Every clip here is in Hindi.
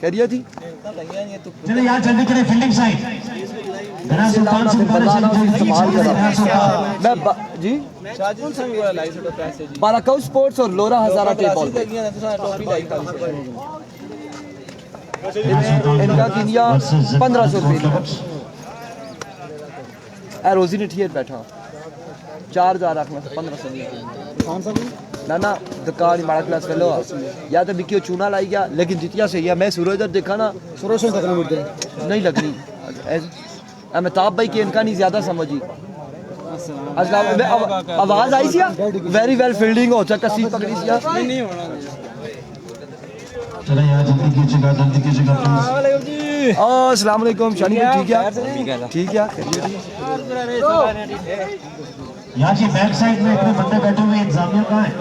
खैरियत थी। चलो यार जल्दी करें फील्डिंग साइड। जी बाराकाउ स्पोर्ट्स और लोरा हजारा टेप बॉल इनका किया 1500 रुपये। रोजी ने ठीक बैठा 4000 रखना 1500 ना ना दुकान ही माड़ा क्लास फेलो या तो बिकी चूना लाई गया लेकिन जितिया सही है। मैं सूरज इधर देखा ना सूरज नहीं लगनी अमिताभ भाई की इनका नहीं ज्यादा समझी। आवाज आई सी वेरी वेल फील्डिंग हो सकता कसी पकड़ी सी नहीं होना। चलो यार जल्दी कीजिएगा प्लीज। अस्सलाम वालेकुम शानी भाई ठीक है ठीक है यहाँ जी बैक साइड में इतने बंदे बैठे हुए इंतजामिया कहाँ है?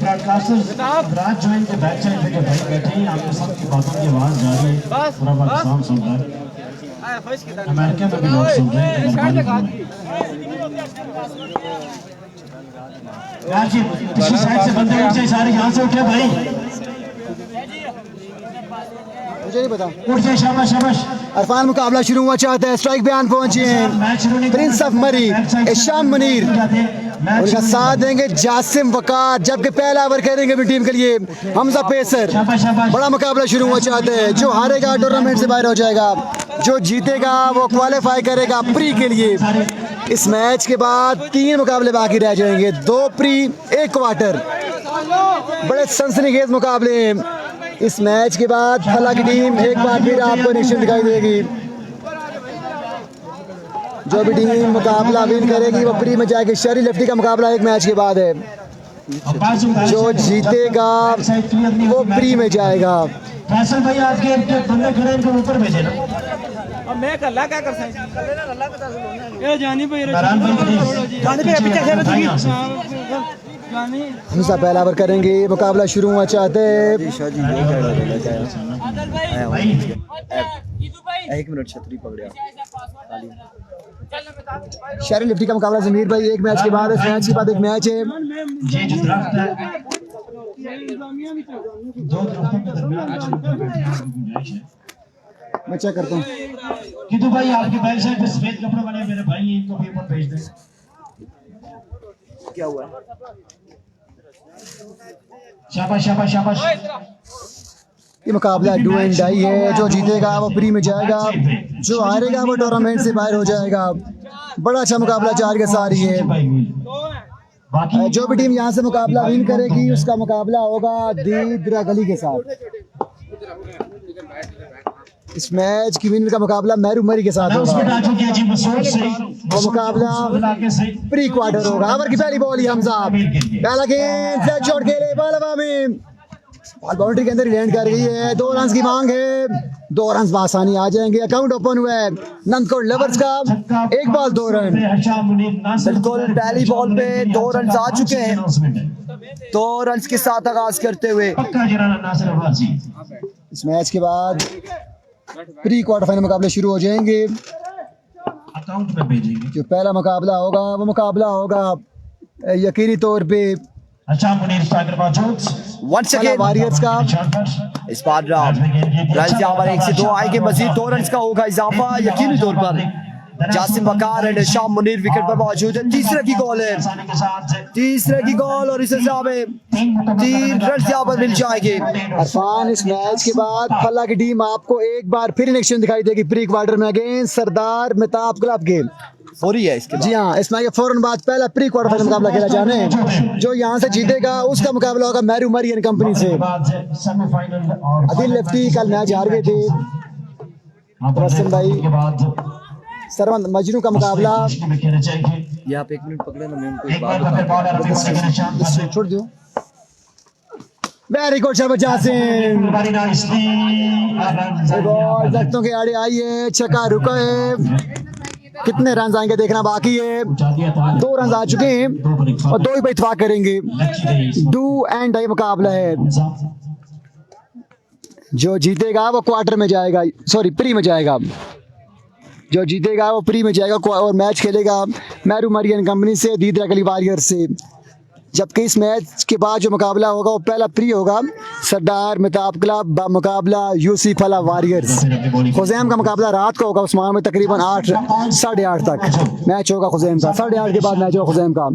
ब्रॉडकास्टर्स राज ज्वाइन के बैक साइड पे जो भाई बैठे हैं आपके सबकी बातों की आवाज जा रही है पूरा पाकिस्तान सुन रहा है अमेरिका में भी लोग सुन रहे हैं। यार जी पिछली साइड से बंदे उठ जाए सारे यहाँ से उठे भाई मुझे नहीं पता उठ जाए शाबाश शाबाश। अरफान मुकाबला शुरू हुआ चाहता है स्ट्राइक बयान पहुंचे हैं प्रिंस ऑफ मरी इशाम मुनीर उनका साथ देंगे जासिम वकार जबकि पहला ओवर करेंगे अपनी टीम के लिए हमजा पेसर। बड़ा मुकाबला शुरू हुआ चाहते हैं जो हारेगा टूर्नामेंट से बाहर हो जाएगा जो जीतेगा वो क्वालिफाई करेगा प्री के लिए। इस मैच के बाद 3 मुकाबले बाकी रह जाएंगे 2 प्री 1 क्वार्टर। बड़े सनसनीखेज मुकाबले हैं। इस मैच के बाद फला की टीम एक बार फिर आपको निश्चित दिखाई देगी। जो भी टीम मुकाबला विन करेगी वो प्री में जाएगी। शरी लेफ्टी का मुकाबला एक मैच के बाद है जो जीतेगा वो प्री में जाएगा। फैसल भाई आपके बंदे खड़े इनको ऊपर भेजे ना मैं कल्ला क्या कर सकता ये जानी भाई हमसा पहला ओवर करेंगे मुकाबला शुरू हुआ चाहते हैं। 1 मिनट छतरी पकड़िया शहरी लिफ्टी का मुकाबला जमीर भाई एक मैच के बाद इस मैच के बाद एक मैच है। ये जो दरख्त है 2 दरख्तों के दरमियान मैं चेक करता हूँ कितु भाई आपके बैक साइड पे सफेद कपड़े वाले मेरे भाई हैं इनको भी ऊपर भेज दें। क्या हुआ शाबाश शाबाश शाबाश। ये मुकाबला डू एंड डाई है जो जीतेगा वो प्री में जाएगा जो हारेगा वो टूर्नामेंट से बाहर हो जाएगा। बड़ा अच्छा मुकाबला 4 के सारी है। जो भी टीम यहाँ से मुकाबला विन करेगी उसका मुकाबला होगा दीदरा गली के साथ। इस मैच की विनर का मुकाबला मेहरू मरी के साथ होगा। वो मुकाबला प्री क्वार्टर होगा। ओवर की पहली बॉल ही हमजा पहला गेंद फ्लैग शॉट खेले बॉल हवा में बॉल बाउंड्री के अंदर लैंड कर गई है। 2 रन की मांग है 2 रन आसानी आ जाएंगे। अकाउंट ओपन हुआ है नंदकोट लवर्स का 1 बॉल 2 रन। बिल्कुल पहली बॉल पे 2 रन आ चुके हैं 2 रन के साथ आगाज करते हुए इस मैच के बाद प्री क्वार्टर फाइनल मुकाबले शुरू हो जाएंगे। अकाउंट में भेजेंगे जो पहला मुकाबला होगा वो मुकाबला होगा यकीनी तौर पे अच्छा मुनीर सागर बाजूद वंस अगेन वॉरियर्स का। इस बार रन यहाँ पर 1 से 2 आएंगे मजीद 2 रन का होगा इजाफा यकीनी तौर पर। जासिम वकार एंड शाम मुनीर विकेट पर मौजूद है। तीसरे की गोल है तीसरे की गोल और इस हिसाब में 3 रन यहाँ पर मिल जाएंगे। अरफान इस मैच के बाद फल्ला की टीम आपको एक बार फिर इन एक्शन दिखाई देगी प्री क्वार्टर में अगेंस्ट सरदार मेहताब क्लब के। फौरी है इसके जी हाँ इस मैच के फौरन बाद पहला प्री क्वार्टर फाइनल मुकाबला खेला जाना है। जो यहाँ से जीतेगा उसका मुकाबला होगा मेहरू मरी एंड कंपनी से। आदिल लेफ्टी कल मैच हार गए थे। भाई सरवंत मजनू का मुकाबला ये आप 1 मिनट पकड़े ना मैं उनको एक बात बताऊं छोड़ दो। वेरी गुड शरबत जासिम दख्तों के आड़े आई है छक्का रुका है। कितने रन आएंगे देखना बाकी है। 2 रन आ चुके हैं और 2 ही पे इत्तेफाक करेंगे। डू एंड डाई मुकाबला है। जो जीतेगा वो क्वार्टर में जाएगा सॉरी प्री में जाएगा। जो जीतेगा वो प्री में जाएगा और मैच खेलेगा मेहरू मरी एंड कंपनी से दीदरा गली वॉरियर से। जबकि इस मैच के बाद जो मुकाबला होगा वो पहला प्री होगा सरदार मिताब क्लब मुकाबला यूसी फला वॉरियर्स। खुजैम का मुकाबला रात को होगा उस्मान में तकरीबन 8 साढ़े 8 तक मैच होगा खुजैम का, 8:30 के बाद मैच होगा खुजैम का।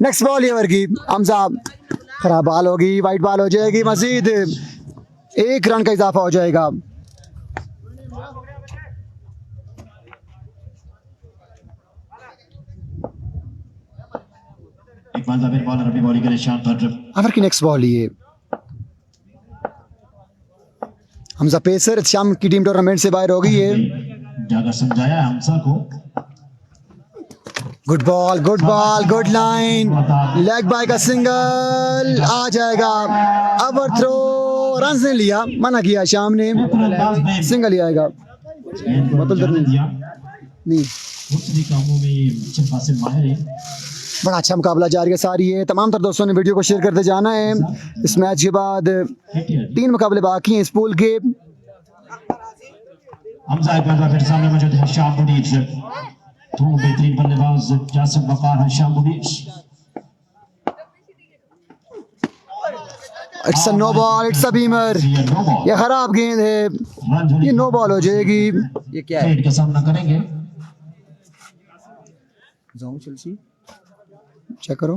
नेक्स्ट बॉल ये ओवर की हमजा खराब बॉल होगी, वाइट बॉल हो जाएगी, मजीद 1 रन का इजाफा हो जाएगा। एक बार फिर बॉलर अपनी बॉलिंग के निशान पर। ओवर की नेक्स्ट बॉल ये हमजा पेसर शाम की टीम टूर्नामेंट से बाहर हो गई है। जाकर समझाया हमजा को। Good ball, good line, leg bye का सिंगल आ जाएगा। ओवर थ्रो, रन ने लिया, मना किया शाम ने, सिंगल ही आएगा। नहीं, कामों में अच्छे खासे माहिर है। बड़ा अच्छा मुकाबला जारी है सारी है। तमाम तर दोस्तों ने वीडियो को शेयर करते जाना है। इस मैच के बाद 3 मुकाबले बाकी हैं इस पूल के। हमजा एक बार फिर सामने मौजूद है शाम मुनीर, दोनों बेहतरीन बल्लेबाज जासिम वकार है Sham Munir. It's a no ball, it's a beamer, ये खराब गेंद है, ये नो बॉल हो जाएगी। ये क्या है? का सामना करेंगे। जाऊं चलसी चेक करो।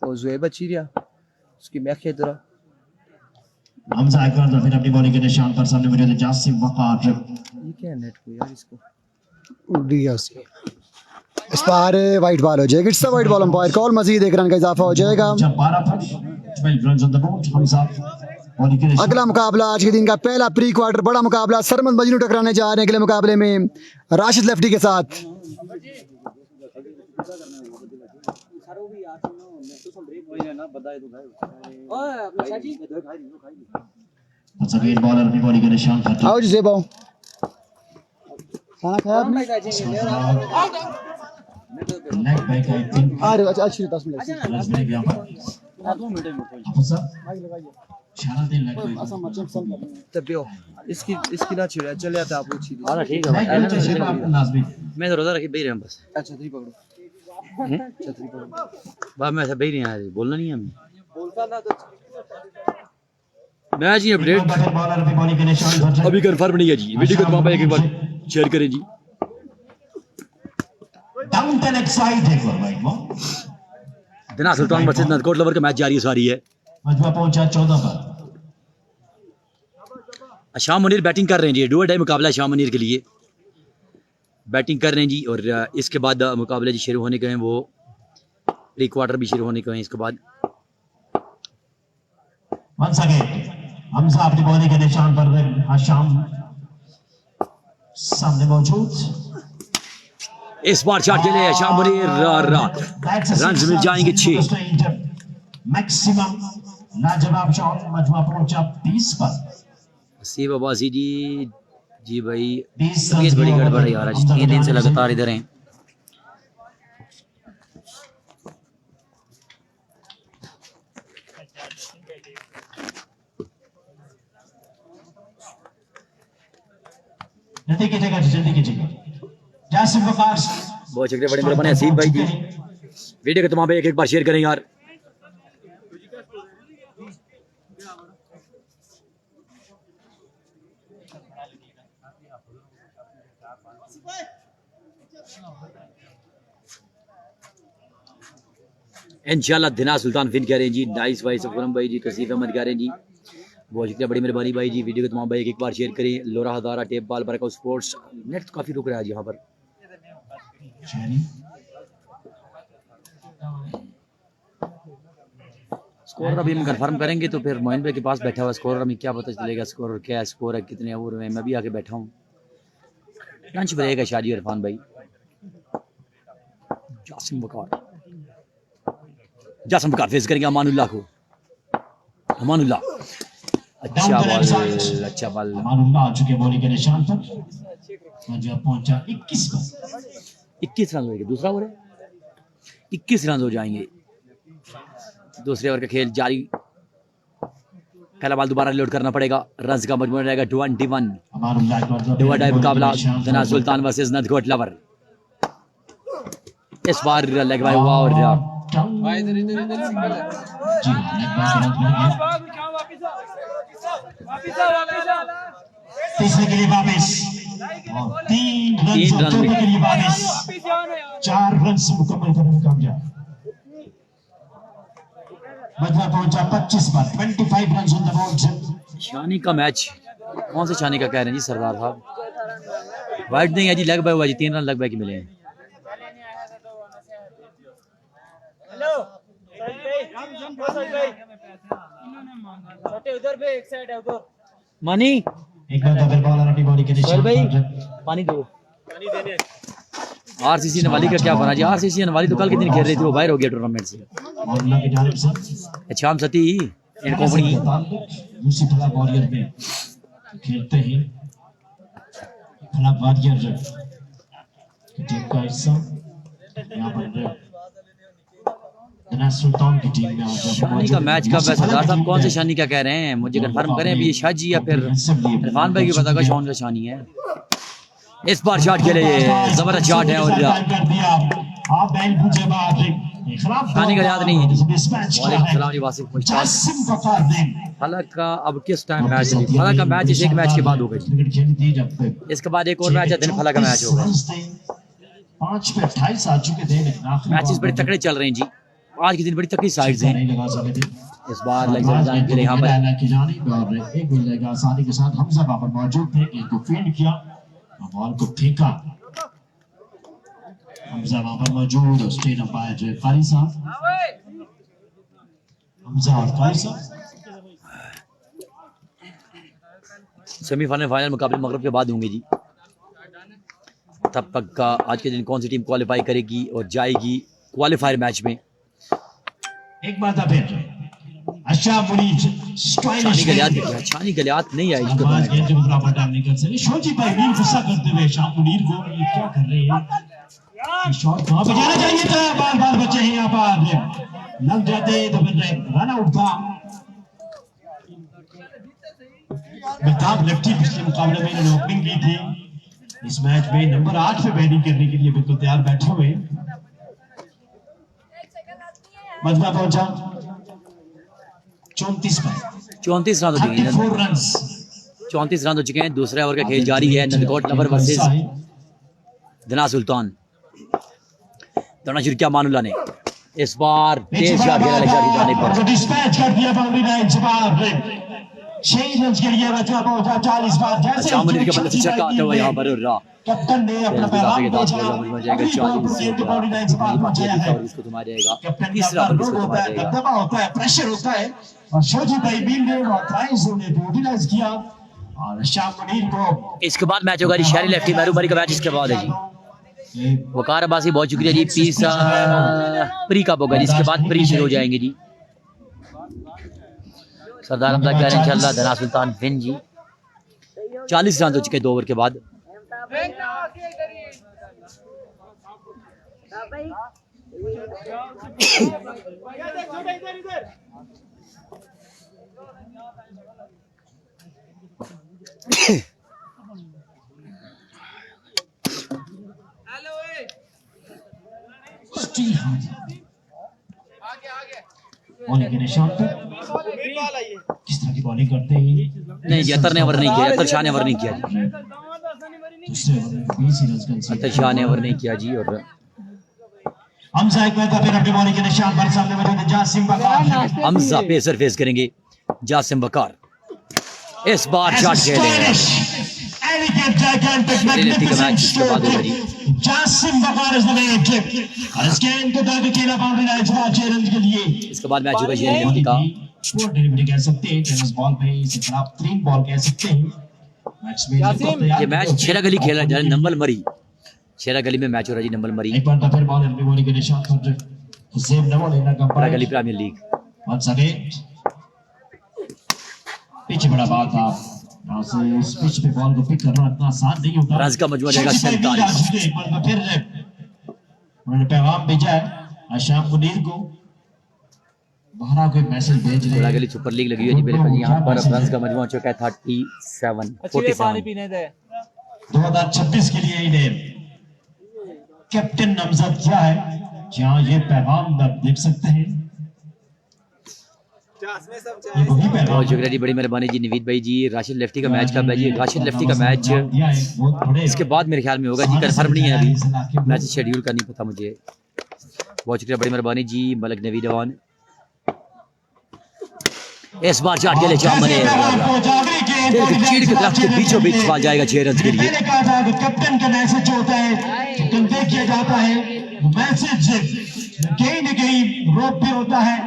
ओ जुएब चीरिया उसकी मैं खेतरा। हमजा एक बार फिर अपनी बॉलिंग के निशान पर सामने मौजूद है जासिम वकार। ये क्या है नेट को यार, इसको दिया से इस बार वाइट बॉल हो जाएगी। It's a wide ball, umpire call, Majid 1 run का इजाफा हो जाएगा। 12 run on the board. Hamza bowling के निशान। अगला मुकाबला आज के दिन का पहला प्री क्वार्टर बड़ा मुकाबला सरमद मजनू टकराने जा रहे हैं अगले मुकाबले में राशिद लेफ्टी के साथ। बॉलर अपनी बॉलिंग के निशान पर। आओ जी ज़ेबा, खाना खाया आपने? Leg back I think. अरे अच्छा, 10 मिनट ब्रेक यहां पर। 2 मिनट में इशारा दे लेग बैक। तबियो इसकी ना छिड़ा चले आता आप पूछी। हां ठीक है भाई, नाज़मीन मैं तो रोजा रखी बैठ रहा हूं बस। अच्छा छतरी पकड़ो, छतरी पकड़ो। बाप मैं ऐसा बैठ नहीं आया, बोलना नहीं है हमें। बोलता ना तो मैच ही अपडेट बॉलर अपनी बॉलिंग के निशान पर। अभी कंफर्म नहीं है जी, वीडियो को वहां पे एक बार शेयर करें जी। डाउन 10 एक्साइड है फॉर वाइट बॉल। दिना सुल्तान वर्सेस नदकोट लवर का मैच जारी है सारी है। मजबा पहुंचा 14 पर। शाम मुनीर बैटिंग कर रहे हैं जी, डू और डाई मुकाबला शाम मुनीर के लिए बैटिंग कर रहे हैं जी। और इसके बाद मुकाबले जी शुरू होने के हैं, वो प्री क्वार्टर भी शुरू होने के हैं। इसके बाद वंस अगेन हमजा अपनी बॉलिंग के निशान पर। शाम सामने मौजूद। इस बार शॉट के लिए शाम मुनीर रन मिल जाएंगे 6। मैक्सिमम लाजवाब शॉट। मजबा पहुंचा 20 पर। सीब अब्बासी जी, जी भाई 20 बड़ी गड़बड़ है यार, आज 3 दिन से लगातार इधर हैं। जल्दी कीजिएगा, जल्दी कीजिएगा। जासिम वकार बहुत शुक्रिया बड़े मेहरबानी हसीब भाई जी, वीडियो को तमाम पे एक बार शेयर करें यार। इंशाल्लाह दिना सुल्तान फिन कह रहे हैं जी, नाइस भाई सफरम भाई जी, कसीफ अहमद कह रहे हैं जी, बहुत शुक्रिया बड़ी मेहरबानी भाई जी। वीडियो को तमाम भाई एक बार शेयर करें। लोरा हजारा टेप बाल बरका स्पोर्ट्स नेट तो काफ़ी रुक रहा है यहाँ पर। स्कोर अभी हम कंफर्म करेंगे तो फिर मोइन भाई के पास बैठा हुआ स्कोर, हमें क्या पता चलेगा स्कोर क्या स्कोर है, कितने ओवर में। मैं भी आके बैठा हूँ, लंच ब्रेक है शादी इरफान भाई। जासिम बकार फेस करेंगे अमानुल्लाह को। अमानुल्लाह अच्छा बॉल, अच्छा बॉल। अमानुल्लाह आ चुके बॉलिंग के निशान पर। पहुंचा 21 पर। 21 रन हो गए, दूसरा ओवर है 21 रन हो जाएंगे। दूसरे ओवर का खेल जारी, पहला बॉल दोबारा लोड करना पड़ेगा। रन का मजमूआ रहेगा 21। डुआ डाई मुकाबला जना सुल्तान वर्सेस नदकोट लवर। इस बार लेग बाय हुआ और जी हाँ, लेग बाय तीसरे के लिए वापस और 3 रन और चौथे के लिए वापस 4 रन से मुकम्मल करने में कामयाब। बदला पहुंचा 25 पर 25 रन ऑन द बोर्ड। शानी का मैच, कौन से शानी का कह रहे हैं जी सरदार साहब? वाइड नहीं है जी, लेग बाय हुआ जी, 3 रन लेग बाय के मिले हैं। उधर पे एक साइड है उधर। मानी एक बार डबल बॉल और बॉडी के निशान भाई पर पानी दो। आरसीसी नवाली का क्या बना जी? आरसीसी नवाली तो कल के दिन खेल रही थी, वो बाहर हो गया टूर्नामेंट से। मौलाना की जानिब से शाम सती इन कंपनी दूसरी फला वॉरियर में खेलते ही फला वॉरियर की टीम का हिस्सा यहाँ पर सुल्तान की टीम में शानी का मैच कब है सरदार साहब? कौन से शानी का कह रहे हैं? मुझे कंफर्म करें अभी, ये शाजी या फिर इरफान भाई की पता का शॉन का शानी है। इस बार शॉट के लिए जबरदस्त शॉट है और शानी का याद नहीं है। फलक का अब किस टाइम मैच है? फलक का मैच इस एक मैच के बाद होगा, इसके बाद एक और मैच है, दिन फलक का मैच होगा। 5 पे 28 आ चुके थे लेकिन आखिरी मैचेस बड़े तकड़े चल रहे हैं जी, आज के दिन बड़ी तकड़ी साइड्स हैं। नहीं लगा सके थे इस बार लग्जरी के लिए यहाँ पर की जानिब और एक मिल जाएगा आसानी के साथ। हमजा वहां पर मौजूद थे, इनको फील्ड किया और बॉल को फेंका। हमजा वहां पर मौजूद और स्टेट अंपायर जो कारी साहब, हमजा और कारी साहब। सेमीफाइनल फाइनल मुकाबले मगरब के बाद होंगे जी। तब तक का आज के दिन कौन सी टीम क्वालिफाई करेगी और जाएगी क्वालिफायर मैच में? एक बार फिर अच्छा मुनीज शानी गलियात नहीं आई इसको आज गेंद को बराबर डाल नहीं कर सके। शोजी भाई भी गुस्सा करते हुए शाम मुनीर को ये क्या कर रहे हैं? ये शॉट कहां पे जाना चाहिए था? बार-बार बच्चे हैं यहां पर, लग जाते तो फिर रन आउट था। बेताब लेफ्टी पिछले मुकाबले में इन्होंने ओपनिंग की थी, इस मैच में नंबर 8 पे बैटिंग करने के लिए बिल्कुल तैयार बैठे हुए। मजमा पहुंचा 34 पर 34 रन हो चुके हैं। 34 रन 34 रन हो चुके हैं। दूसरे ओवर का खेल जारी है। नंदकोट नंबर वर्सेस धना सुल्तान। दोनों शुरू किया मानुल्ला ने, इस बार तेज शॉट खेला लगा जाने पर डिस्पैच कर दिया बाउंड्री लाइन से बाहर। 6 रन के लिए बचा पहुंचा 40 बार। जैसे शामिल के बल्ले से छक्का आता हुआ यहां पर कैप्टन ने अपना पैगाम भेजा। मुझ जाएगा 40 बाउंड्री लाइन से बाहर पहुंचाया है। और इसको थमा जाएगा कैप्टन तीसरा का ओवर इसको रोल थमा होता है, जाएगा। दबदबा होता है, प्रेशर होता है और शोजी भाई बीन ने और प्राइस ने यूटिलाइज किया और शाम मुनीर को। इसके बाद मैच होगा शहरी लेफ्टी महरूबारी का मैच। इसके बाद है जी वकार अब्बासी, बहुत शुक्रिया जी। पीस प्री कब होगा? इसके बाद प्री शुरू हो जाएंगे जी। सरदार हमजा कह रहे हैं इंशाल्लाह धना सुल्तान विन जी। 40 रन हो चुके 2 ओवर के बाद। स्टील बॉलिंग के निशान पर किस तरह की बॉलिंग करते हैं? नहीं जी, अतर ने ओवर नहीं किया, अतर शाह ने ओवर नहीं किया जी। दूसरे ओवर में 20 रन कंसीड। अतर शाह ने ओवर नहीं किया जी। और हमजा एक बार फिर अपनी बॉलिंग के निशान पर सामने मौजूद है जासिम बकार। हमजा पेसर फेस करेंगे जासिम बकार। इस बार शॉट खेले जासिम बकार इस और इस गेंद को दाग खेला बाउंड्री लाइन से 6 रन के लिए। इसके बाद मैच होगा शेरी लेफ्टी का। पोर डिलीवरी कह सकते हैं, टेनिस बॉल पे इसे खराब 3 बॉल कह सकते हैं। बैट्समैन ये मैच शेरा गली खेला जा रहा है, नंबल मरी शेरा गली में मैच हो रहा है जी। नंबल मरी एक बार फिर बॉल अपनी बॉलिंग के निशान पर हुसैन नवाल लेना का शेरा गली प्रीमियर लीग। वंस अगेन पीछे बड़ा बात था, यहां से इस पिच पे बॉल को पिक करना इतना आसान नहीं होता। रन का मजमूआ जाएगा 47। एक बार फिर उन्होंने पैगाम भेजा है आशाम मुनीर को, बाहर कोई मैसेज भेज रहे शेरा हैं। गली सुपर लीग लगी हुई है जी बिल्कुल। यहाँ पर रन का मजमूआ हो चुका है 37 पानी 47। पीने दे। 2026 के लिए इन्हें कैप्टन नामजद किया है। जहाँ ये पैगाम आप देख सकते हैं, ये वही पैगाम बहुत शुक्रिया जी, बड़ी मेहरबानी जी नवीद भाई जी। राशिद लेफ्टी का मैच कब है जी? राशिद लेफ्टी का मैच दिया है, बहुत बड़े इसके बाद मेरे ख्याल में होगा जी, कंफर्म नहीं है अभी, मैच शेड्यूल का नहीं पता मुझे। बहुत शुक्रिया, बड़ी मेहरबानी जी मलिक नवीद अवान। इस बार चाट के लिए जाम बने चीड़ के दरख्त के बीचों बीच बाल जाएगा 6 रन के लिए। कैप्टन का मैसेज होता है, कन्वे किया जाता है, मैसेज कहीं न कहीं रोप भी होता है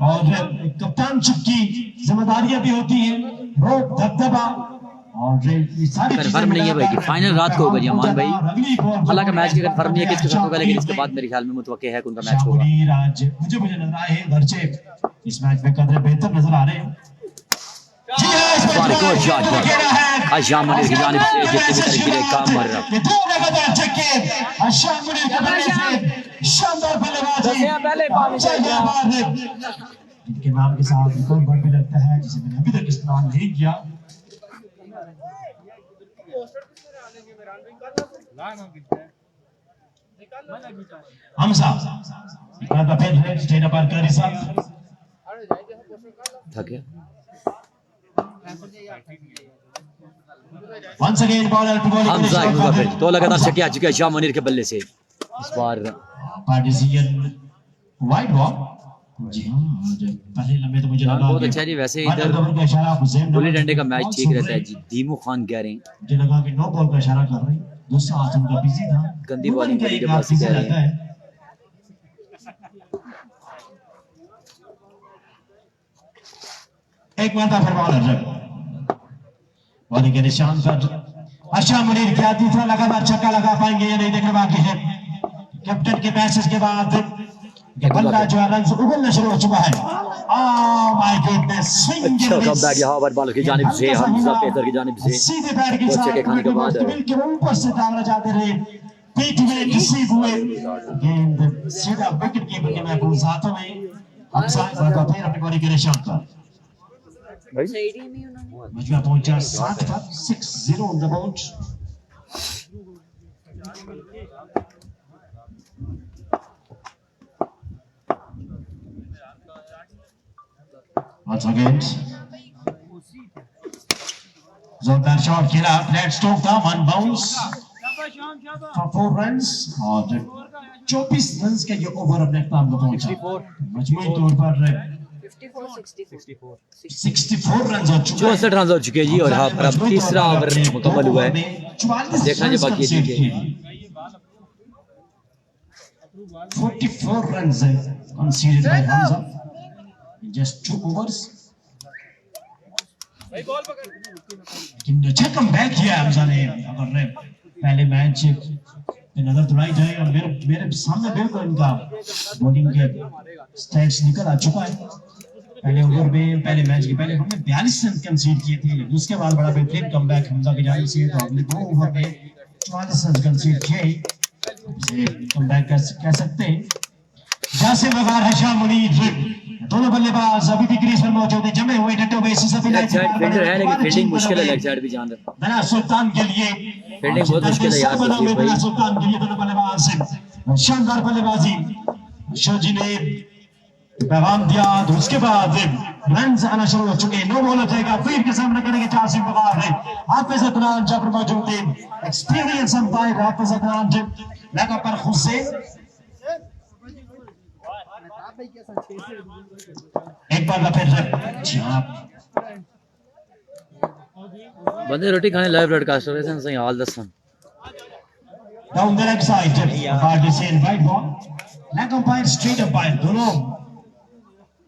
और कप्तानशिप की जिम्मेदारियां भी होती हैं, रोप दबदबा और सारी कंफर्म नहीं है भाई कि फाइनल रात को होगा जी अमान भाई। हालांकि मैच की कंफर्म नहीं है किसके साथ होगा, लेकिन इसके बाद मेरे ख्याल में मुतवक्के है कि उनका मैच होगा। मुझे नजर आए हैं घरचे इस मैच में कदर बेहतर नजर आ रहे हैं। आशाम मुनीर की जानिब से जितने भी तरीके से काम कर रहा इनके नाम के साथ एक और वर्ड भी लगता है जिसे मैंने अभी तक इस्तेमाल नहीं किया। हमजा स्टेट अप कर साहब थक गया। Once again ball to ball Hamza एक बार फिर तो लगातार छक्के आ चुके हैं शाम मुनीर के बल्ले से। इस बार डिसीजन वाइड बॉल। जी हां, पहले लंबे तो मुझे लगा बहुत अच्छा जी। वैसे इधर गुल्ली डंडे का मैच ठीक रहता है जी। दीमू खान कह रहे हैं मुझे लगा कि नो बॉल का इशारा कर रहे हैं, दूसरा हाथ उनका बिजी था, गंदी बॉलिंग का के एक पास हाथ पीछे कह रहे रहता हैं। है। एक बार फिर बॉल हट बॉलिंग के निशान पर अशरफ मुनीर क्या तीसरा लगातार छक्का लगा पाएंगे या नहीं देखना बाकी है। कैप्टन के मैसेज के बाद बल्ला जो रन उगलना शुरू हो चुका है। ओह माय गॉडनेस, स्विंग अच्छा कमबैक यहाँ पर बॉलर की जानिब से, हमजा पेसर की जानिब से सीधे पैर के बहुत साथ छक्के खाने के बाद बिल्कुल ऊपर से दावना चाहते रहे, पीठ में रिसीव हुए, गेंद सीधा विकेट कीपर के महफूज हाथों में। हमजा फिर अपनी बॉलिंग के निशान पर मजबूर पहुंचा 7 पर 6-0 on the board. Once again, जोरदार शॉट खेला, फ्लैट स्ट्रोक था, 1 बाउंस फॉर 4 रन्स और 24 रन्स का ये ओवर अपने अख्ताम को पहुंचा। मजमूई तौर पर 64 रन हो चुके हैं, 64 रन हो चुके हैं जी। और यहाँ पर अब तीसरा ओवर मुकम्मल हुआ है, देखना जो बाकी है। 44 runs conceded by Hamza in just 2 overs. लेकिन अच्छा कमबैक किया हमजा ने। अगर पहले मैच पे नजर दौड़ाई जाए और मेरे सामने बिल्कुल इनका बॉलिंग के स्टैट्स निकल आ चुका है। पहले ओवर में, पहले मैच के पहले हमने 42 रन कंसीड किए थे, उसके बाद बड़ा बेहतरीन कमबैक हमजा की जानिब से। तो हमने 2 ओवर में 44 रन कंसीड किए, कमबैक कह सकते हैं। जासिम वकार, हशाम मुनीर, दोनों बल्लेबाज अभी भी क्रीज पर मौजूद हैं, जमे हुए डटे हुए। लेग साइड फील्डर है लेकिन फील्डिंग मुश्किल है, लेग साइड भी जान रहा। बना सुल्तान के लिए फील्डिंग बहुत मुश्किल है यार तस्वीर बना भाई। सुल्तान के लिए दोनों बल्लेबाज शानदार बल्लेबाजी। शोजी ने पैगाम दिया तो उसके बाद रन आना शुरू हो चुके हैं। नो बॉल जाएगा, फील्ड के सामने करेंगे जासिम वकार है। हाफिज अदनान जब मौजूद है, एक्सपीरियंस अंपायर हाफिज अदनान लगा पर हुसैन। एक बार फिर बंदे रोटी खाने लाइव ब्रॉडकास्ट हो रहे हैं, सही हाल दसन down the left side apart the सेन right ball. Leg umpire, straight umpire, दोनों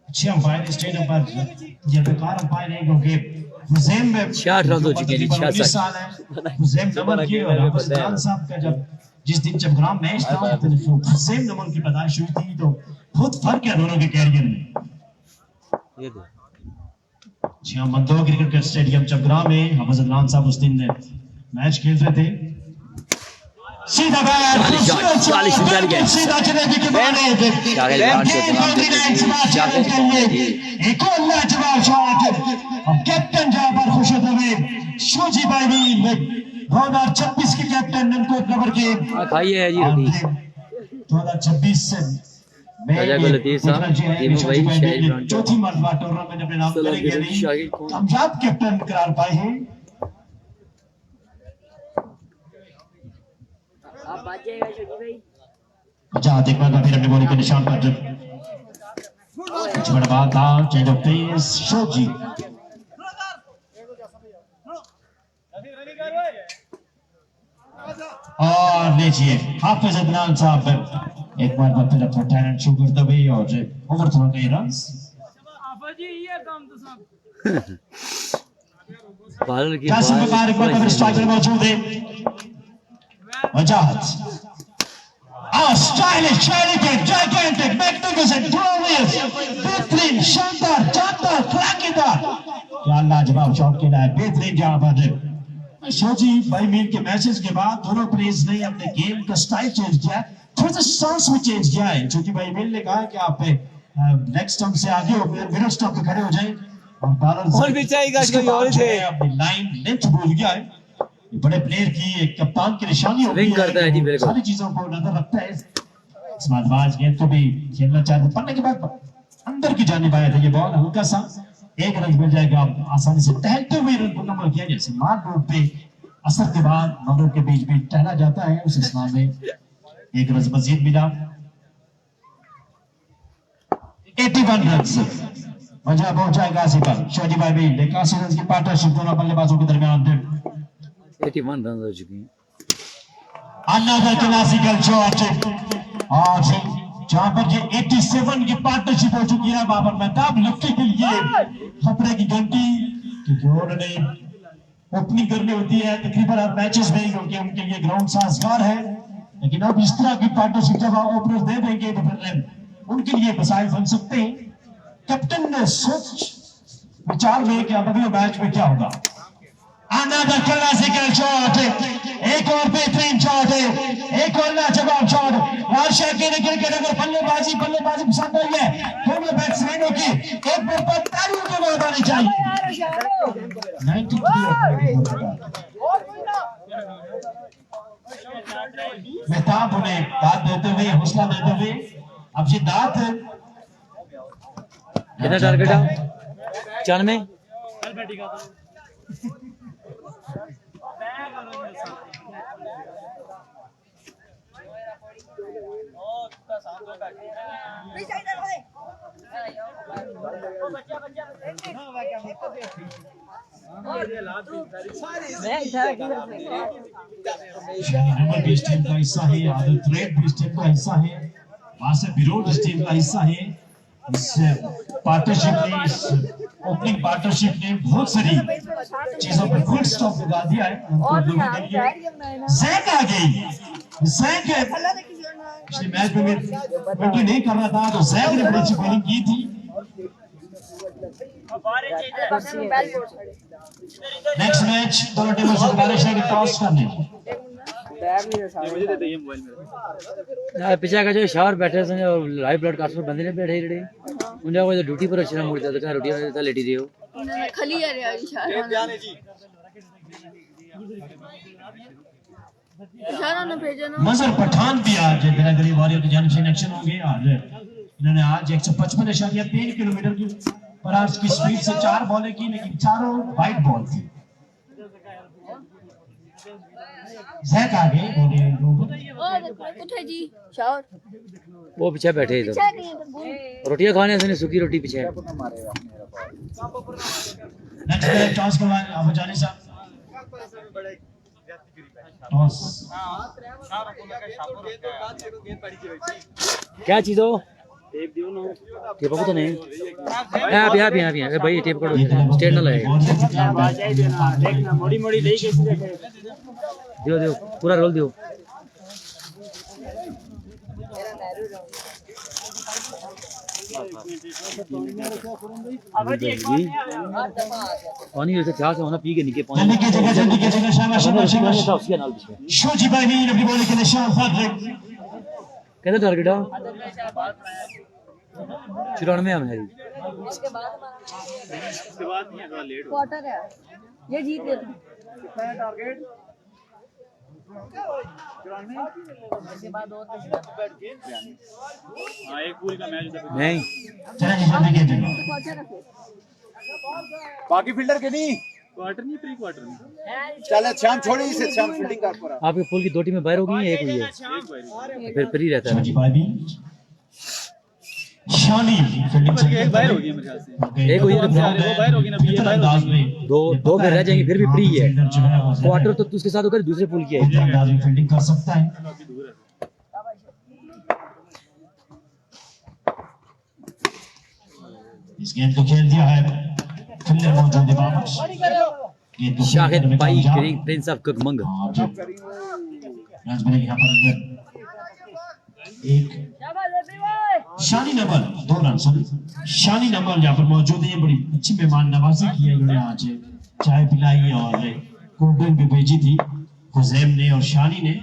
अच्छे अंपायर। स्ट्रेट अंपायर जब बेकार अंपायर है क्योंकि हुसैन में 66 रन हो चुके हैं, 66 साल है। हुसैन नमन की और हाफिज खान साहब का जब जिस दिन जब ग्राम मैच था तो हुसैन नमन की पैदाइश हुई थी, तो बहुत फर्क है दोनों के कैरियर में। ये दो जी हाँ, मंदोर क्रिकेट स्टेडियम चबग्राम में हाफिज अदनान साहब उस दिन मैच खेल रहे थे। सीधा बैट, सीधा जलेबी के मारे एक और लाजवाब शॉट। अब कैप्टन जहां पर खुश होते हुए शोजी भाई 2026 के कैप्टन उनको ओवर की खाइए है जी रोटी 2026 से राजा को लतीफ साहब, तीनों भाई, शाहिद ब्रांड, चौथी मरतबा टूर्नामेंट अपने नाम करेंगे कामयाब कैप्टन करार पाए हैं। जहां एक बार फिर अपने बॉलिंग के निशान पर कुछ बड़ा बात था चेंज ऑफ पेस शोजी और लीजिए हाफिज अदनान साहब एक बार फिर अपना टैलेंट शो करते हुए और ओवर थ्रो के रन्स बादल की कासिम बकार एक बार फिर स्ट्राइकर मौजूद है वजाहत stylish, elegant, gigantic, magnificent, glorious, बेहतरीन, शानदार, जानदार, धमाकेदार। क्या लाजवाब शॉट खेला है, बेहतरीन जहां पर शोजी भाई मीर के मैचेस के बाद दोनों प्लेयर्स ने अपने गेम का स्टाइल चेंज किया है, थोड़ा सा सांस में चेंज किया है। क्योंकि भाई मीर ने कहा कि आप नेक्स्ट स्टंप से आगे हो गए, मिडिल स्टंप पे खड़े हो जाएं और बॉलर और भी चाहिएगा कोई और थे अपनी लाइन लेंथ भूल गया है। ये बड़े प्लेयर की एक कप्तान की निशानी होती है, करता है जी बिल्कुल, सारी चीजों को नजर रखता है। इस बार बाज गेंद को भी खेलना चाहते, पढ़ने के बाद अंदर की जानिब आया था ये बॉल, हल्का सा एक रन मिल जाएगा आसानी से, टहलते हुए रन को नंबर किया जैसे मार रोड पे असर के बाद नंबरों के बीच बीच टहला जाता है, उस इस्लाम में एक रन मजीद मिला। 81 रन मजा पहुंचाएगा आसिफा शोजी भाई भी 81 रन की पार्टनरशिप दोनों बल्लेबाजों के दरमियान 81 रन हो चुकी हैं। Another classical shot और जहां पर ये 87 की पार्टनरशिप हो चुकी है बाबर मेहताब लक्की के लिए खतरे की घंटी, क्योंकि उन्होंने ओपनिंग करनी होती है तकरीबन हर मैचेस में क्योंकि उनके लिए ग्राउंड साजगार है, लेकिन अब इस तरह की पार्टनरशिप जब ओपनर दे देंगे तो फिर उनके लिए मसाइल बन सकते हैं। कैप्टन ने सोच विचार में कि अब अगले मैच में क्या होगा। Another classical shot, एक और बेहतरीन शॉट है, एक और लाजवाब शॉट। बादशाह के क्रिकेट अगर बल्लेबाजी पसंद आई है दोनों बैट्समैनों की एक बार तालियों के बाद आनी चाहिए। 93 मेहताब उन्हें दाद देते हुए हौसला देते हुए अब ये दाद कितना टारगेट है 94 नंबर भी इस टीम का हिस्सा है, आदत रेड भी इस टीम का हिस्सा है, वासिफ बिरोड इस टीम का हिस्सा है। इस पार्टनरशिप ने, इस ओपनिंग पार्टनरशिप ने बहुत सारी चीजों पर फुल स्टॉप लगा दिया है। जैक आ गई, जैक पिछले मैच में बैटिंग नहीं कर रहा था तो जैक ने बड़ी अच्छी बॉलिंग की थी। नेक्स्ट मैच दोनों टीमों से गुजारिश है कि टॉस करने पीछे का जो शावर बैठे थे और लाइव ब्रॉडकास्ट पर बंदे ने बैठे रहे उन्हें कोई ड्यूटी पर अच्छा मुड़ जाता है, रोटी देता लेटी दियो खली है यार इशारा ना भेजना। मजर पठान भी आज बिलागली वॉरियर की जानिब से एक्शन होंगे। आज इन्होंने आज 155.3 किलोमीटर की पर आज की स्पीड से 4 बॉलें की, लेकिन चारों वाइड बॉल थी। जैक आगे बोले कुछ है जी शावर वो पीछे बैठे इधर रोटियां खाने से सूखी रोटी पीछे। नेक्स्ट मैच टॉस करवाएं अब जानी साहब। टॉस क्या चीज हो टेप को तो नहीं आप यहाँ भाई टेप करो स्टेट ना लगेगा दियो पूरा रोल दियो। पानी जैसे चाह से होना पी के निके पानी जल्दी के जगह शाबाश शोजी भाई मीर अपनी बॉलिंग के निशान पर कहते टारगेट है 94 हम है इसके बाद क्वार्टर है ये जीत गए टारगेट नहीं चला जी जल्दी खेल लो क्वार्टर रखो बाकी फील्डर के नहीं क्वार्टर नहीं प्री क्वार्टर नहीं चल श्याम छोड़ी इसे श्याम फील्डिंग कर पूरा आपके पुल की 2 टीमें बाहर हो गई हैं, एक हुई है, फिर फ्री रहता है। शोजी भाई भी शानी फील्डिंग से एक बाहर हो गई मेरे ख्याल से। एक हुई है, वो बाहर होगी ना, ये बाहर अंदाज होगी। में दो में रह जाएंगे, फिर भी फ्री है। फील्डर जो है वो क्वार्टर तो उसके साथ होकर दूसरे पुल की है। अंदाज में फील्डिंग कर सकता है। इस गेंद को खेल दिया है फील्डर मौजूद है वापस गेंद को शाहिद फील्डर में भाई कामयाब। प्रिंस ऑफ कुकमंग। और जब रन बनेगी यहाँ पर अंदर एक शानी नंबर 2 रन सॉरी शानी नंबर यहाँ पर मौजूद है। बड़ी अच्छी मेहमान नवाजी की है इन्होंने आज चाय पिलाई और कोल्ड ड्रिंक भी भेजी थी हुजैम ने और शानी ने।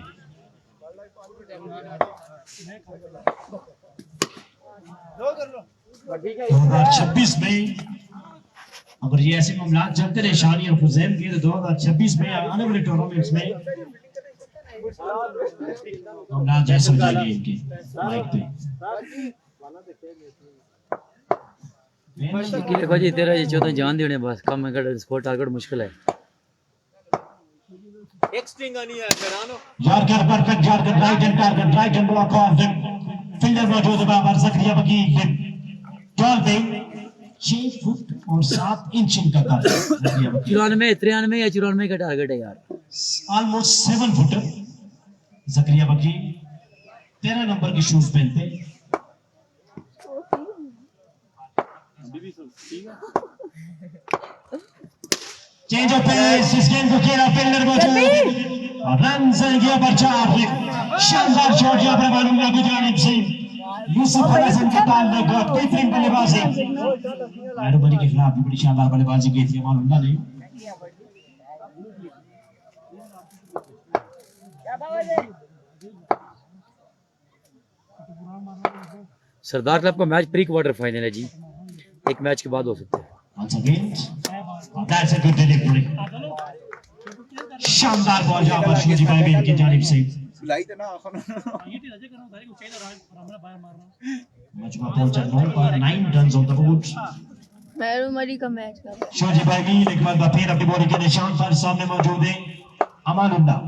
2026 में अगर ये ऐसे मामला चलते रहे शानी और हुजैम के तो 2026 में आने वाले टूर्नामेंट्स में मामला जैसे हो जाएंगे इनके माइक पे। देखो जी तेरा ये 14 जान देने बस कम में कर स्कोर टारगेट मुश्किल है। Yorker perfect yorker right and block of the fielder मौजूद है बाबर जकरिया बकी टॉल पे 6 फुट और 7 इंच इनका था जकरिया बकी 94 93 या 94 का टारगेट है यार। ऑलमोस्ट 7 फुट जकरिया बकी 13 नंबर के शूज पहनते। चेंज ऑफ पेस इस गेंद को खेला फील्डर मौजूद और रन संख्या पर 4 शानदार शॉट यहाँ पर मालूम की जानिब से यूसुफ हसन के ताल्लुक और बेहतरीन बल्लेबाजी मैडोबरी के खिलाफ भी बड़ी शानदार बल्लेबाजी की थी मालूम ने। सरदार क्लब का मैच प्री क्वार्टर फाइनल है जी, एक मैच के बाद हो सकता है। Once again, that's a good delivery. शानदार बॉल यहाँ पर शोजी भाई भी इनकी जानिब से मजमा पहुंचा 9 रन ऑन द बोर्ड। मैरूमरी का मैच का शोजी भाई भी एक बार फिर अपनी बॉलिंग के निशान पर सामने मौजूद है अमानुल्लाह।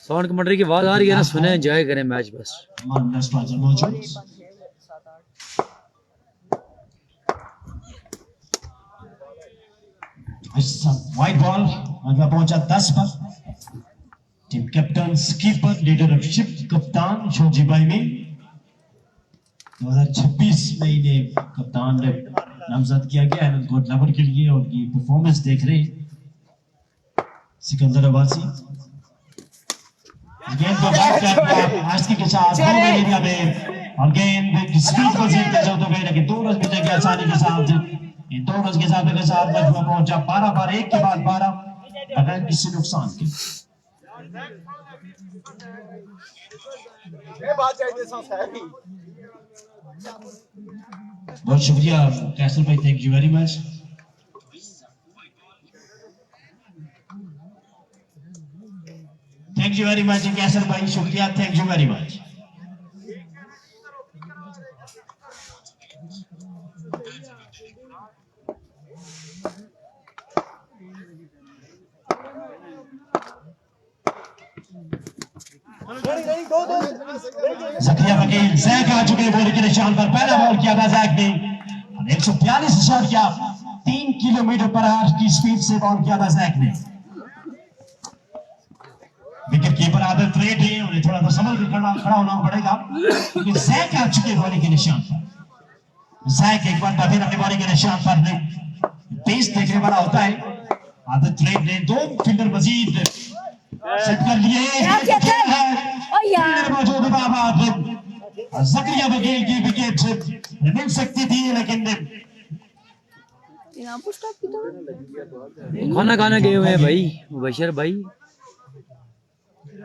साउंड कमेंट्री की आवाज आ रही है ना, सुने एंजॉय करें मैच बस। अमानुल्लाह स्ट्राइकर मौजूद। वाइट बॉल अगला पहुंचा 10 पर। टीम कैप्टन कीपर लीडरशिप कप्तान शोजी भाई में 2026 में इन्हें कप्तान नामजद किया गया है गोल्ड लवर के लिए और ये परफॉर्मेंस देख रहे हैं सिकंदर अब्बासी। गेंद को बैक कर आस्की के साथ एरिया में और गेंद स्पीड को जीतते चलते हुए लेकिन 2 रन मिलेंगे आसानी के साथ। इन 2 रन के साथ मजबूत पहुंचा 12 पर एक के बाद 12 बगैर किसी नुकसान के। बहुत शुक्रिया कैसल भाई, thank you very much. Thank you very much Castle भाई, शुक्रिया, thank you very much. Zakia Wakil जैक आ चुके बॉल के निशान पर, पहला बॉल किया था जैक ने 142 शॉट किया, 3 किलोमीटर पर आवर की स्पीड से बॉल किया था जैक ने। विकेट कीपर आदत रेड है, उन्हें थोड़ा सा संभल कर खड़ा होना पड़ेगा क्योंकि जैक आ चुके बॉल के निशान पर। जैक एक बार फिर अपने बॉल के निशान पर ने पेस देखने वाला होता है। आदत रेड ने 2 फील्डर मजीद सेट कर लिए मौजूद बाबा जकिया वकील की विकेट मिल सकती थी लेकिन खाना खाना गए हुए हैं भाई मुबशर भाई।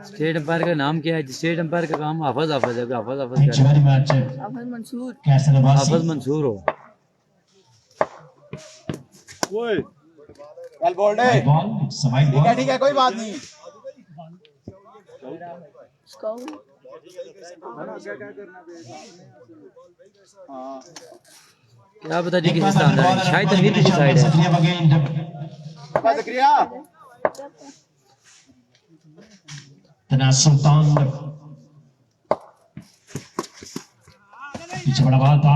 स्टेट अंपायर का नाम क्या है? स्टेट अंपायर का काम हाफिज है। हाफिज मंसूर मंसूर हो। बॉल सवाइड बॉल ठीक है कोई बात नहीं। स्कोर क्या पता जी किस स्थान है, शायद तनवीर की साइड है। शुक्रिया। तना सुल्तान पीछे बड़ा बॉल था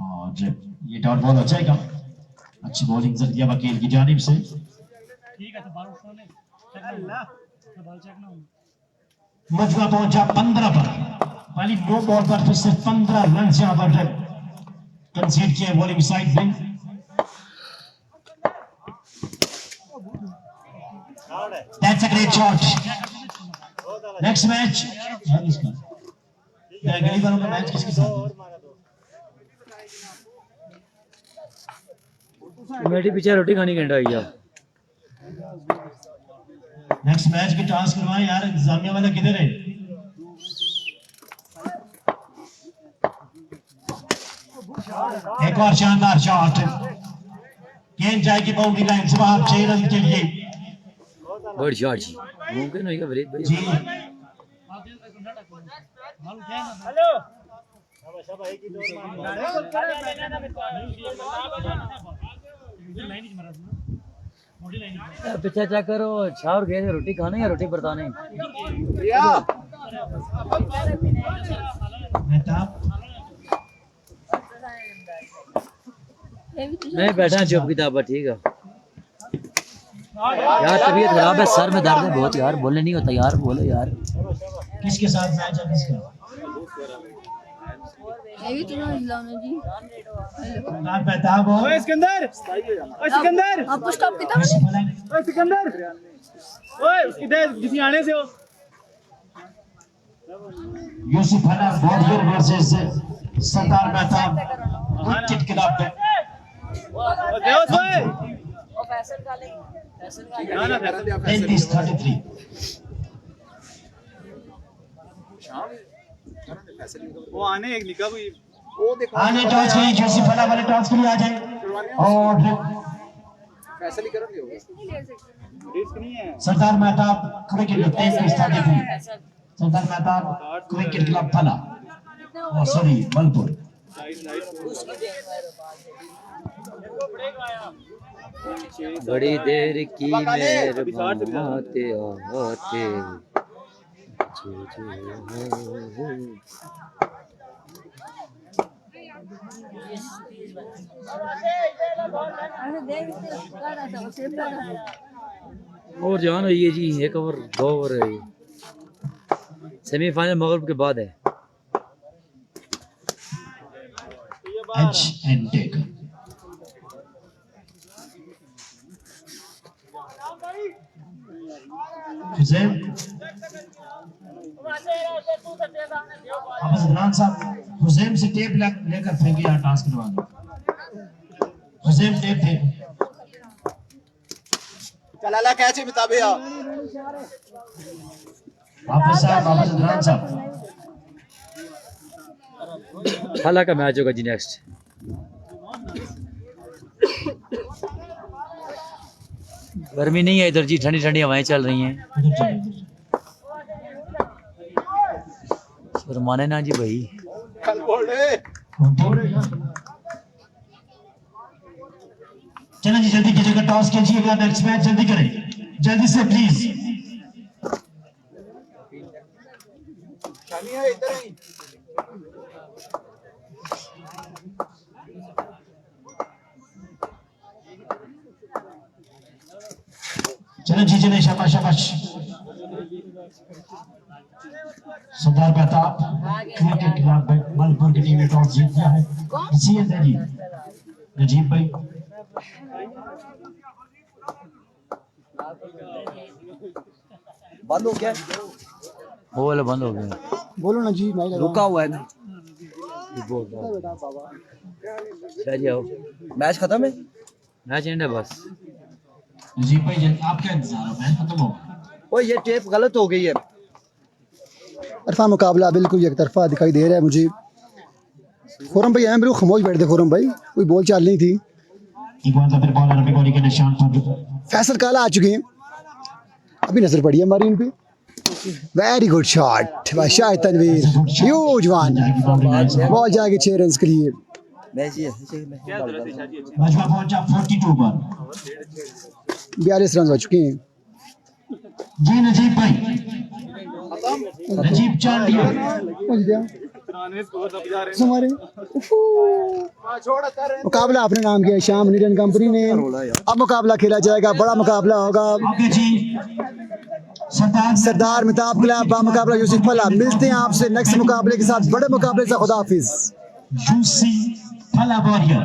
और ये डॉट बॉल हो जाएगा। अच्छी बॉलिंग जरिया वकील की जानिब से। मजमा पहुंचा 15 पर, पहली 9 बॉल पर फिर से 15 रन यहां पर कंसीड किए बॉलिंग साइड में। That's a great shot. Next match गली वालों का मैच किसके साथ है? मेरी पीछे रोटी खाने घंटा आ गया। नेक्स्ट मैच की टास्क करवाएं यार, इंतजामिया वाला किधर है? एक और शानदार शॉट, गेंद जाएगी बाउंड्री लाइन से बाहर 6 रन के लिए। गुड शॉट जी, मुमकिन होगा फरीद भाई। जी पीछे चेक करो, छावर गए थे रोटी खाने या रोटी बरताने? नहीं बैठा चुप किताब, ठीक है यार। तबीयत खराब है, सर में दर्द है बहुत यार, बोलने नहीं होता यार, बोलो यार। किसके साथ मैच है किसका? ये भी तुम्हें हिलाना जी। आप बेताब हो। ओए सिकंदर, ओए सिकंदर, आपको स्टॉप कितना बजे? ओए सिकंदर, ओए किधर किसी आने से हो? यूसुफ हना वॉरियर वर्सेस सरदार मेहताब क्रिकेट क्लब पे। देवस ओए, 33-33। वो आने एक लिखा हुई आने टॉस के लिए यूसुफ हना वाले टॉस के लिए आ जाए और रिस्क नहीं है। सरदार मेहताब क्रिकेट क्लब 33-33। सरदार मेहताब क्रिकेट क्लब फला और सॉरी मलपुर। बड़ी देर की मेहरबान आते आते। अरे देख क्या रहा था, सिर्फ और जान है ये जी, 1 ओवर 2 ओवर है ये। सेमीफाइनल मगरिब के बाद है। एच एंड टेक हुसैन अफजलान साहब, हुसैन से टेप लेकर फेंके यहाँ टास्क करवा दो। हुसैन टेप फेंक। चला कैचे बिताबे आप अफजलान साहब हाला का मैच होगा जी नेक्स्ट। गर्मी नहीं है इधर जी, ठंडी ठंडी हवाएं चल रही हैं। शर्माने ना जी भाई। चलो जी जल्दी कीजिएगा, टॉस कीजिएगा, नेक्स्ट मैच जल्दी करें, जल्दी से प्लीज। चलो जी चले, शाबाश शाबाश। सरदार मेहताब क्रिकेट क्लब मलपुर की टीम ने टॉस जीत लिया है। सीएस है जी नजीब भाई। बंद हो गया, वो वाला बंद हो गया, बोलो ना जी। रुका हुआ है ना। जी आओ, मैच खत्म है। मैच एंड है बस। नजीब भाई आपका इंतजार है, मैच खत्म हो गया। ओ ये टेप गलत हो गई है। अरफा मुकाबला बिल्कुल एक तरफा दिखाई दे रहा है मुझे। खुरम भाई हैं बिल्कुल खामोश बैठे थे। खुरम भाई कोई बोल चाल नहीं थी। एक बार तो फिर बॉलर अभी बॉडी के निशान पर फैसल काला आ चुके हैं, अभी नजर पड़ी है हमारी इन पे। Very good shot by Shahid Tanveer, huge one, ball जाएगी 6 रन के लिए। मजमा पहुंचा 42 पर। 42 रन हो चुके हैं। जी नजीब भाई, नजीब चांद लिया। पहुंच गया हमारे मुकाबला अपने नाम किया शाम मुनीर एंड कंपनी ने। अब मुकाबला खेला जाएगा, बड़ा मुकाबला होगा। ओके जी, सरदार मिताब क्लब मुकाबला यूसुफ फला। मिलते हैं आपसे नेक्स्ट मुकाबले के साथ, बड़े मुकाबले से। खुदा हाफिज। यूसी फला वॉरियर।